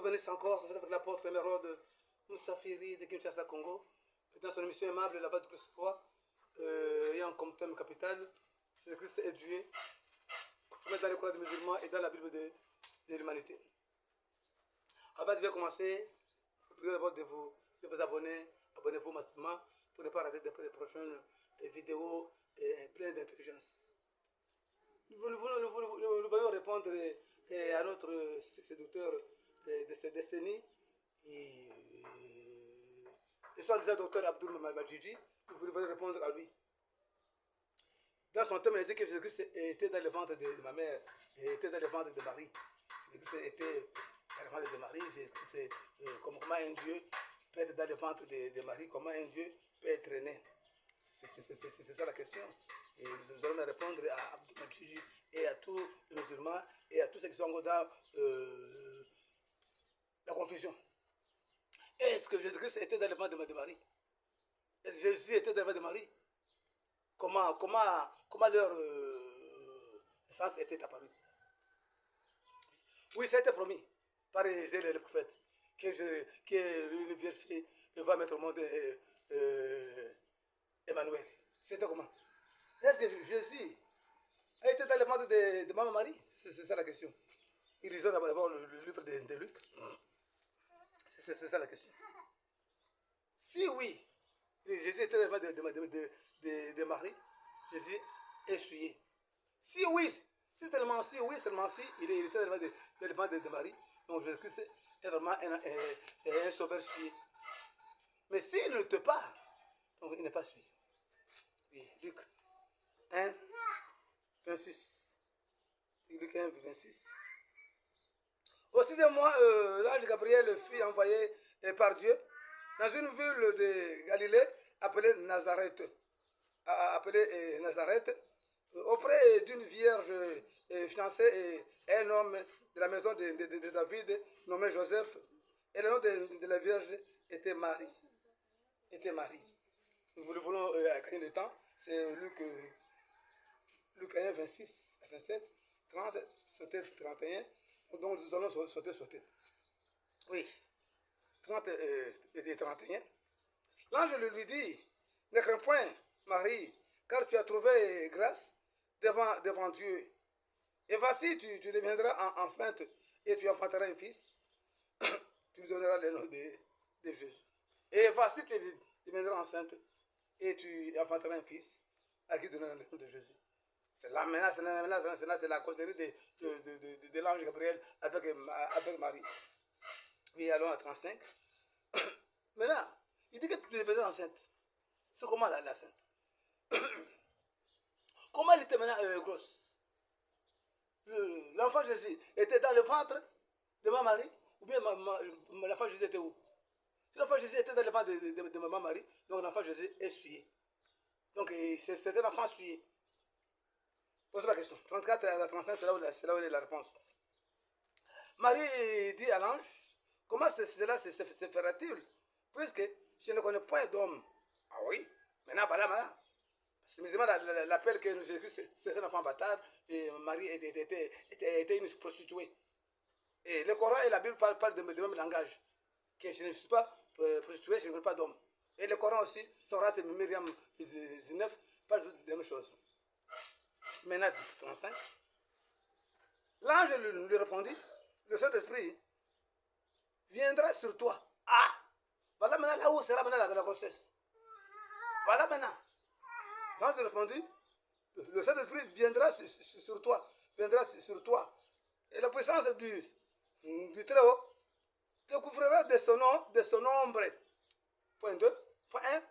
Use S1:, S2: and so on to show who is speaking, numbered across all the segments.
S1: bénisse encore, vous êtes avec l'apôtre Emeraude Moussafiri de Kinshasa, Congo. Dans son émission aimable, la voix de Christ croix, ayant comme thème capital, Jésus-Christ est Dieu, se mettre dans les croix des musulmans et dans la Bible de l'humanité. Avant de commencer, je vous prie d'abord de vous abonner, abonnez-vous massivement pour ne pas rater des prochaines vidéos pleines d'intelligence. Nous allons répondre à notre séducteur de cette décennie, l'histoire du docteur Abdul Majidi. Nous allons répondre à lui. Dans son thème, il a dit que Jésus-Christ était dans le ventre de ma mère, et était dans le ventre de Marie. Jésus-Christ était dans le ventre de Marie. C'est comment un Dieu peut être dans le ventre de Marie, comment un Dieu peut être né. C'est ça la question. Et nous allons répondre à Abdul Majidi et à tous les musulmans et à tous ceux qui sont dans la confusion. Est-ce que Jésus-Christ était dans le ventre de Marie? Est-ce que Jésus était dans le ventre de Marie? Comment leur sens était apparu? Oui, ça a été promis par Élisée le prophète que une vierge fille va mettre au monde Emmanuel. C'était comment? Est-ce que Jésus a été dans le ventre de Maman Marie? C'est ça la question. Ils lisent d'abord le livre de Luc. C'est ça la question. Si oui, Jésus était dans le ventre de Marie, Jésus est essuyé. Si oui, seulement si, il était dans le ventre de Marie, donc Jésus-Christ est vraiment un sauveur essuyé. Mais s'il ne l'était pas, donc il n'est pas essuyé. Oui, Luc 1, 26. Luc 1, 26. Au 6e mois, l'ange Gabriel fut envoyé par Dieu dans une ville de Galilée appelée Nazareth, auprès d'une vierge fiancée et un homme de la maison de David nommé Joseph, et le nom de la vierge était Marie. Nous voulons gagner le temps, c'est Luc 1, 26, 27, 30, sauter 31, donc nous allons sauter. Oui, 30 et 31. L'ange lui dit, ne crains point, Marie, car tu as trouvé grâce devant Dieu. Et voici, tu deviendras enceinte et tu enfanteras un fils. Tu lui donneras le nom de Jésus. Et voici, tu deviendras enceinte et tu enfanteras un fils à qui tu donneras le nom de Jésus. C'est la menace, c'est la causerie de l'ange Gabriel avec Marie. Oui, allons à 35. Maintenant, il dit que tu deviendras enceinte. C'est comment l'enceinte? Comment elle était maintenant grosse? L'enfant Jésus était dans le ventre de ma Marie, ou bien l'enfant Jésus était où? Si l'enfant Jésus était dans le ventre de maman Marie, donc l'enfant Jésus est essuyé. Donc c'est un enfant essuyé. Pose la question. 34 à 35, c'est là où est la réponse. Marie dit à l'ange, comment cela se fera-t-il, puisque je ne connais point d'homme? Ah oui, maintenant voilà. C'est musulman l'appel que Jésus, c'est un enfant bâtard, et Marie était une prostituée. Et le Coran et la Bible parlent de même langage. Que je ne suis pas prostituée, je ne veux pas d'homme. Et le Coran aussi, Sourate Myriam 19, parle de la même chose. Maintenant, 35. L'ange lui répondit, le Saint-Esprit viendra sur toi. Ah! Voilà maintenant là où sera maintenant la grossesse. Voilà maintenant. L'ange lui répondit, le Saint-Esprit viendra sur toi. Et la puissance du Très-Haut te couvrira de son ombre. Point 2. Point 1.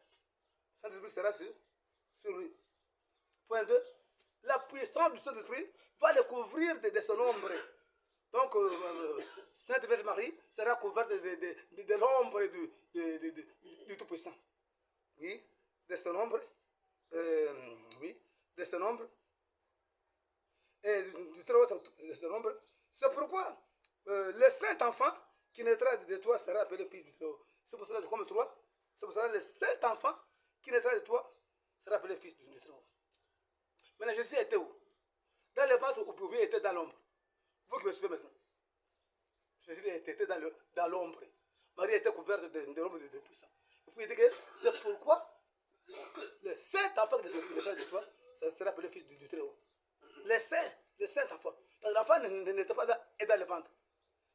S1: Le Saint-Esprit sera sur lui. Point 2. La puissance du Saint-Esprit va le couvrir de son ombre. Donc, Sainte Vierge Marie sera couverte de l'ombre du Tout-Puissant. Oui, de son ombre. Oui, de son ombre. Et du Très-Haut de son ombre. C'est pourquoi le Saint-Enfant qui naîtra de toi sera appelé fils du Très-Haut. C'est pour cela que comme 3, c'est pour cela que le Saint-Enfant qui naîtra de toi sera appelé fils du Très-Haut. Maintenant, Jésus était où? Dans le ventre ou bien était dans l'ombre? Vous qui me suivez maintenant. Jésus était dans l'ombre. Marie était couverte de l'ombre de puissant. Et puis il dit que c'est pourquoi le saint enfant qui est de toi, ça sera appelé fils du Très-Haut. Le saint enfant. Parce que l'enfant n'était pas dans le ventre.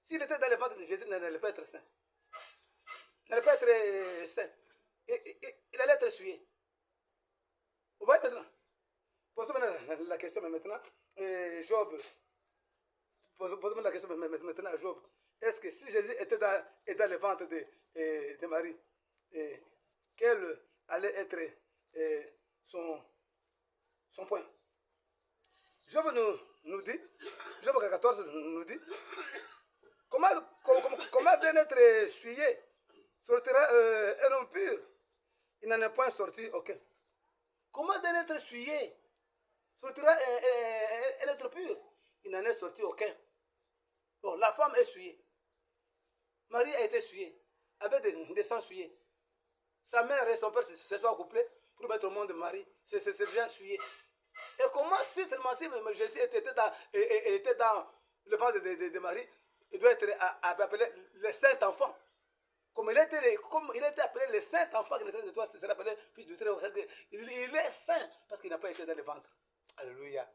S1: S'il était dans le ventre de Jésus, il n'allait pas être saint. Il n'allait pas être saint. Il allait être essuyé. Vous voyez maintenant? Posez-moi la question maintenant. Job. Posez-moi la question maintenant à Job. Est-ce que si Jésus était dans le ventre de Marie, quel allait être son point? Job nous dit, Job 14 nous dit, comment d'un être essuyé sortira un homme pur? Il n'en est point sorti aucun. Comment d'un être essuyé sortira un être pur? Il n'en est sorti aucun. Bon, la femme est essuyée. Marie a été essuyée, avec des sangs essuyés. Sa mère et son père se sont accouplés pour mettre au monde Marie. C'est déjà essuyé. Et comment si seulement si Jésus était dans le ventre de Marie, il doit être appelé le saint enfant. Comme il était appelé le saint enfant qui naîtrait de toi, c'est appelé fils du Très-Haut. Il est saint parce qu'il n'a pas été dans le ventre. Alléluia.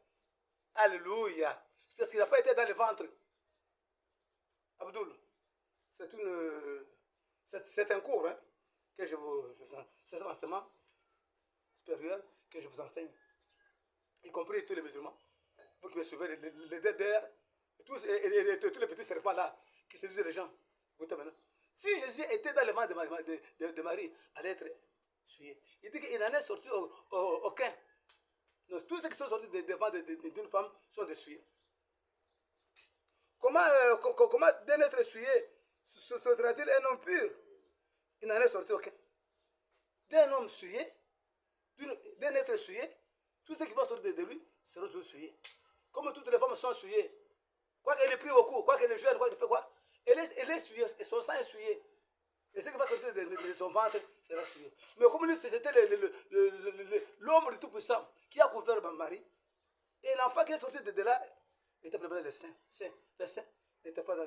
S1: Alléluia. C'est parce qu'il n'a pas été dans le ventre. Abdoul, c'est un cours que c'est un enseignement supérieur que je vous enseigne, y compris tous les musulmans, vous qui me suivez, les DDR, tous les petits serpents là, qui séduisent les gens. Écoutez maintenant. Si Jésus était dans le ventre de Marie, elle allait être essuyée. Il dit qu'il n'en est sorti aucun. Donc, tous ceux qui sont sortis du ventre d'une femme sont essuyés. Comment d'un être essuyé sortira-t-il un homme pur? Il n'en est sorti aucun. D'un homme essuyé, d'un être essuyé, tous ceux qui vont sortir de lui seront tous essuyés. Comme toutes les femmes sont essuyées. Quoi qu'elle ait pris beaucoup, quoi qu'elle est jeune, quoi qu'elle fait quoi, elle est essuyée, et son sang est essuyé. Et ce qui va sortir de son ventre sera essuyé. Mais comme lui, c'était l'homme du Tout-Puissant qui a couvert Marie, et l'enfant qui est sorti de là, il était préparé le saint. Le saint n'était pas là.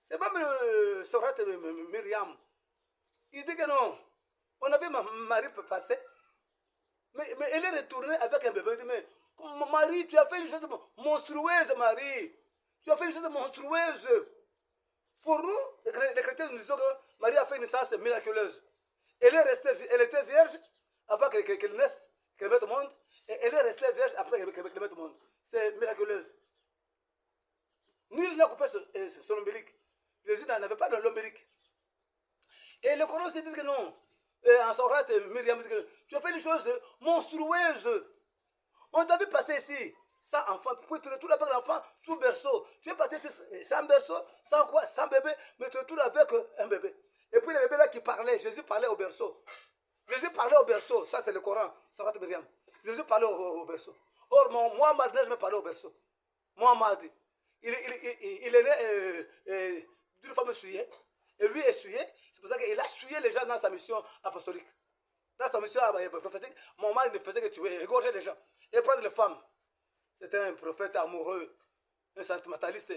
S1: C'est même le Sorat Myriam. Il dit que non. On a vu Marie passer. Mais elle est retournée avec un bébé. Il dit, mais Marie, tu as fait une chose monstrueuse, Marie. Tu as fait une chose monstrueuse. Pour nous, les chrétiens nous disons que Marie a fait une naissance miraculeuse. Elle était vierge avant qu'elle naisse, qu'elle mette au monde. Et elle est restée vierge après qu'elle mette au monde. C'est miraculeuse. Nul n'a coupé son ombilic. Jésus n'en avait pas de l'ombilic. Et le Coran se dit que non. En Sorat, Myriam dit que tu as fait une chose monstrueuse. On t'a vu passer ici, sans enfant, puis tu retournes avec l'enfant sous berceau. Tu es passé sans berceau, sans quoi, sans bébé, mais tu retournes avec un bébé. Et puis le bébé là qui parlait, Jésus parlait au berceau. Jésus parlait au berceau, ça c'est le Coran, Sorat Myriam. Jésus parlait au berceau. Or, Mohamed n'a jamais parlé au berceau. Mohamed, il est né d'une femme essuyée. Et lui essuyé, c'est pour ça qu'il a essuyé les gens dans sa mission apostolique. Dans sa mission prophétique, Mohamed ne faisait que tuer, égorger les gens. Et prendre les femmes. C'était un prophète amoureux, un sentimentaliste,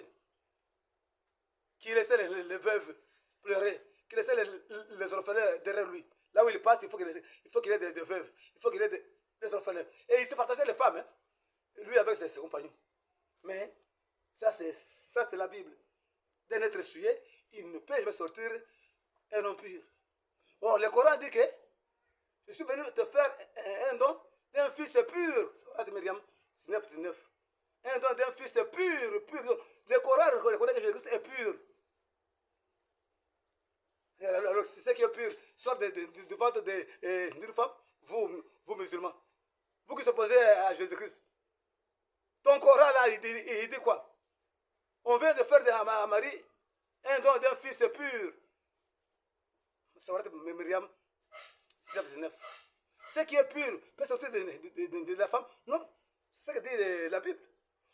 S1: qui laissait les veuves pleurer, qui laissait les orphelins derrière lui. Là où il passe, il faut qu'il ait des veuves, il faut qu'il ait des orphelins. Et il se partageait les femmes, lui avec ses compagnons. Mais ça c'est la Bible. D'un être essuyé, il ne peut jamais sortir un homme pur. Or, le Coran dit que je suis venu te faire un don d'un fils pur. Sourate Myriam 19. Un don d'un fils pur. Le Coran reconnaît que Jésus-Christ est pur. Alors, si ce qui est pur sort du ventre d'une femme, vous musulmans, vous qui s'opposez à Jésus-Christ, ton Coran là, il dit quoi? On vient de faire de Marie un don d'un fils pur. Sourate Myriam 19. Ce qui est pur peut sortir de la femme? Non, c'est ce que dit la Bible.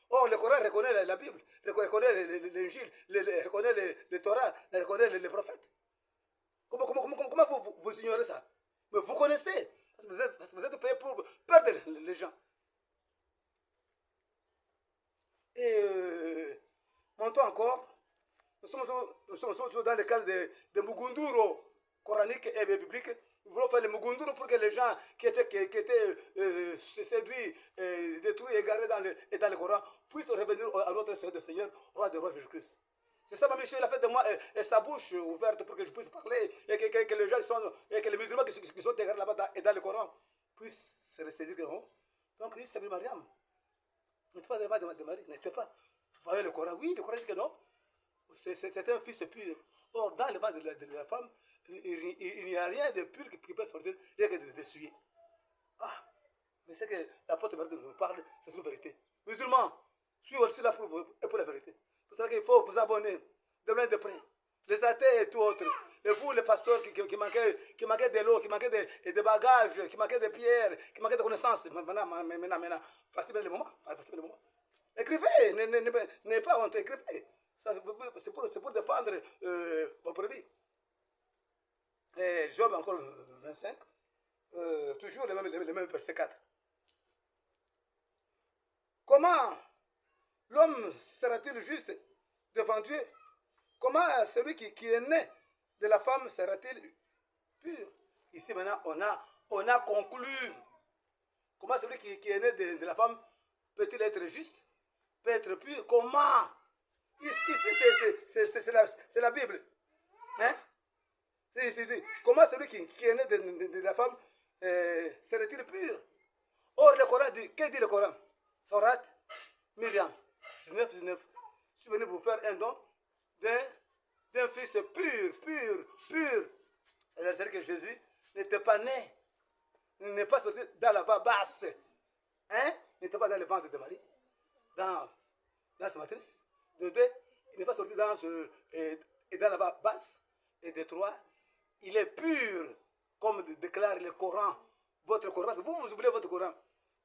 S1: Or, le Coran reconnaît la Bible, reconnaît l'Évangile, reconnaît le Torah, reconnaît les prophètes. Comment vous ignorez ça? Mais vous connaissez, parce que vous êtes payé pour perdre les gens. Et Montons encore. Nous sommes toujours dans le cadre de Mugunduro, coranique et biblique. Nous voulons faire le Mugunduro pour que les gens qui étaient séduits, détruits, égarés dans le Coran puissent revenir à notre Seigneur, roi de roi Jésus-Christ. C'est ça ma mission, il a fait de moi sa bouche ouverte pour que je puisse parler et que les gens et que les musulmans qui sont égarés là-bas et dans le Coran puissent se ressaisir que non. Donc, il s'appelle Mariam. N'était pas de Marie, n'était pas. Vous voyez le Coran? Oui, le Coran dit que non. C'est un fils pur. Or, dans le ventre de la femme, il n'y a rien de pur qui peut sortir, rien que de suer. Ah, mais c'est que l'apôtre nous parle, c'est une vérité. Musulmans, je suis aussi là pour la vérité. C'est pour ça qu'il faut vous abonner, de loin de près. Les athées et tout autre. Et vous, les pasteurs qui manquaient de l'eau, qui manquaient de bagages, qui manquaient de pierres, qui manquaient de connaissances. Maintenant, facile le moment. Écrivez, n'ayez pas honte, écrivez. C'est pour défendre vos produits. Et Job encore 25, toujours le même verset 4. Comment l'homme sera-t-il juste devant Dieu? Comment celui qui est né de la femme sera-t-il pur? Ici maintenant, on a conclu. Comment celui qui est né de la femme peut-il être juste? Peut être pur? Comment? Ici, c'est la Bible. Hein? Comment celui qui est né de la femme serait-il pur? Or, le Coran dit, que dit le Coran? Sourate Myriam 19. Je suis venu vous faire un don d'un fils pur. C'est-à-dire que Jésus n'était pas né, il n'est pas sorti dans la voie basse. Hein? Il n'était pas dans le ventre de Marie, dans sa matrice. De deux, il n'est pas sorti dans la voie basse. Et de trois, il est pur, comme déclare le Coran. Votre Coran, parce que vous oubliez votre Coran.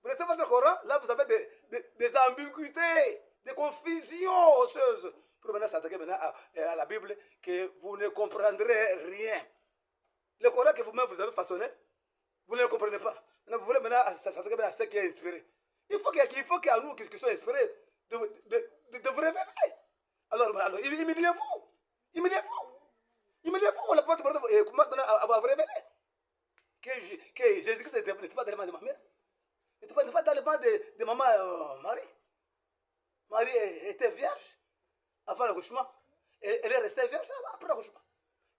S1: Vous laissez votre Coran, là vous avez des ambiguïtés, des confusions osseuses. Pour maintenant s'attaquer à la Bible, que vous ne comprendrez rien. Le Coran que vous-même vous avez façonné, vous ne le comprenez pas. Maintenant, vous voulez maintenant s'attaquer à ce qui est inspiré. Il faut qu'à nous qui sommes inspirés, de vous révéler. Alors humiliez-vous. Humiliez-vous. La porte commence maintenant à vous révéler. Que Jésus-Christ n'était pas dans le ventre de ma mère. Il n'était pas dans le ventre de maman Marie. Marie était vierge avant l'accouchement. Elle est restée vierge après l'accouchement.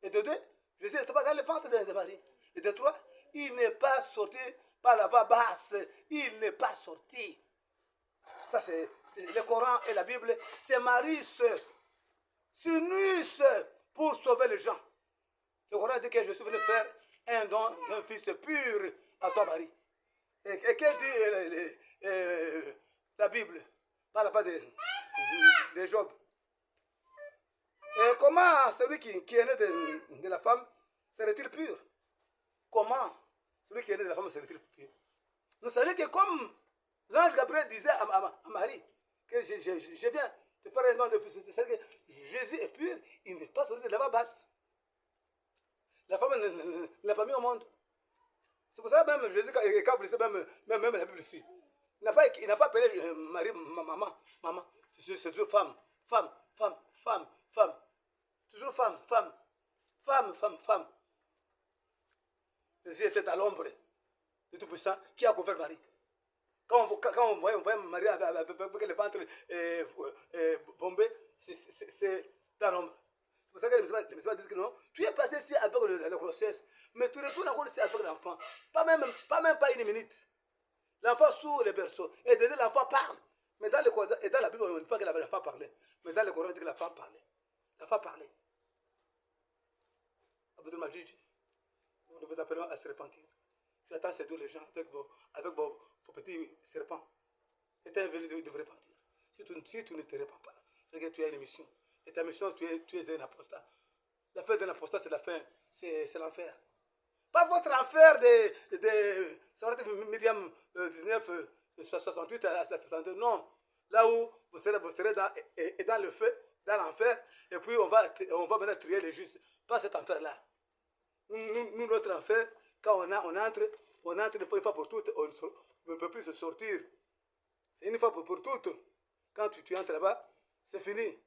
S1: Et de deux, Jésus n'était pas dans le ventre de Marie. Et de trois, il n'est pas sorti par la voie basse. Il n'est pas sorti. Ça, c'est le Coran et la Bible. C'est Marie s'unissent pour sauver les gens. Le Coran dit que je suis venu faire un don d'un fils pur à toi, Marie. Et que dit la Bible par la part de Job? Et comment celui qui est né de la femme serait-il pur? Comment celui qui est né de la femme serait-il pur? Nous savons que comme l'ange Gabriel disait à Marie, que je viens te faire un don de fils, c'est-à-dire que Jésus est pur, il n'est pas sorti de la voie basse. La femme ne l'a pas mis au monde. C'est pour ça même Jésus, quand vous lisez même la Bible ici, il n'a pas appelé Marie maman. C'est toujours femme. Toujours femme. Jésus était à l'ombre du Tout-Puissant qui a couvert Marie. Quand on voyait Marie avec le ventre bombé, c'est dans l'ombre. C'est pour ça que les musulmans disent que non, tu es passé ici avec la grossesse, mais tu retournes encore ici avec l'enfant. Pas même une minute. L'enfant sous le berceau. Et déjà l'enfant parle. Mais dans la Bible, on ne dit pas que l'enfant parlait. Mais dans le Coran, on dit que la femme parlait. L'enfant parlait. Abdul Majid, nous vous appelons à se repentir. J'attends séduire les gens avec vos petits serpents. Et venu de vous repentir. Si tu ne te repens pas, c'est que tu as une mission. Et ta mission, tu es un apostat. La fin d'un apostat, c'est la fin, c'est l'enfer. Pas votre enfer de Myriam 19, 68 à 72, non. Là où vous serez dans le feu, dans l'enfer, et puis on va maintenant trier les justes. Pas cet enfer-là. Nous, notre enfer, quand on entre une fois pour toutes, on ne peut plus se sortir. C'est une fois pour toutes. Quand tu entres là-bas, c'est fini.